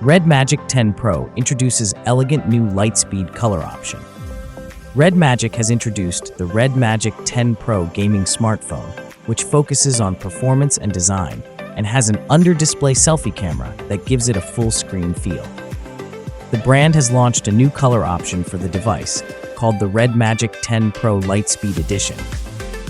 Redmagic 10 Pro introduces elegant new Lightspeed color option. Redmagic has introduced the Redmagic 10 Pro gaming smartphone, which focuses on performance and design, and has an under-display selfie camera that gives it a full-screen feel. The brand has launched a new color option for the device, called the Redmagic 10 Pro Lightspeed Edition.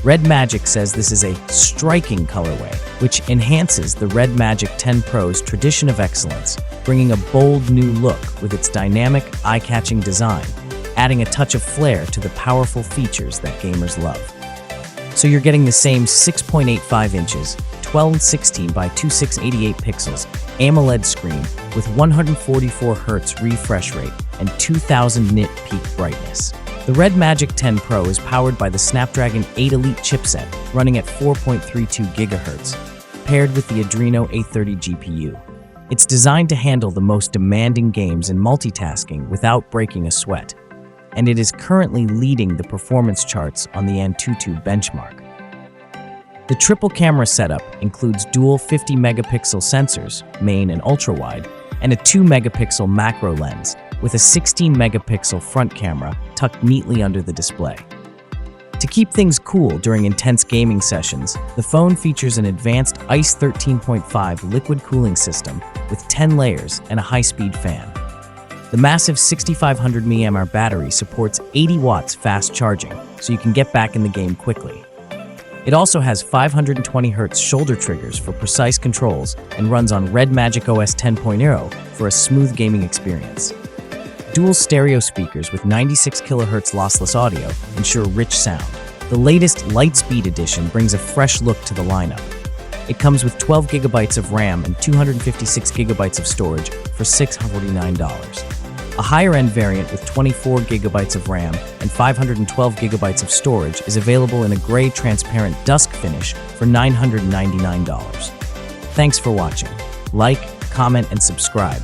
Redmagic says this is a striking colorway, which enhances the Redmagic 10 Pro's tradition of excellence, bringing a bold new look with its dynamic, eye-catching design, adding a touch of flair to the powerful features that gamers love. So you're getting the same 6.85 inches, 1216 by 2688 pixels AMOLED screen with 144 Hz refresh rate and 2000 nit peak brightness. The Redmagic 10 Pro is powered by the Snapdragon 8 Elite chipset running at 4.32 GHz, paired with the Adreno A30 GPU. It's designed to handle the most demanding games and multitasking without breaking a sweat, and it is currently leading the performance charts on the Antutu benchmark. The triple camera setup includes dual 50-megapixel sensors, main and ultra-wide, and a 2-megapixel macro lens with a 16-megapixel front camera tucked neatly under the display. To keep things cool during intense gaming sessions, the phone features an advanced ICE 13.5 liquid cooling system with 10 layers and a high-speed fan. The massive 6500 mAh battery supports 80 watts fast charging, so you can get back in the game quickly. It also has 520 Hz shoulder triggers for precise controls and runs on Redmagic OS 10.0 for a smooth gaming experience. Dual stereo speakers with 96 kHz lossless audio ensure rich sound. The latest Lightspeed edition brings a fresh look to the lineup. It comes with 12 GB of RAM and 256 GB of storage for $649. A higher-end variant with 24 GB of RAM and 512 GB of storage is available in a gray transparent dusk finish for $999. Thanks for watching. Like, comment, and subscribe.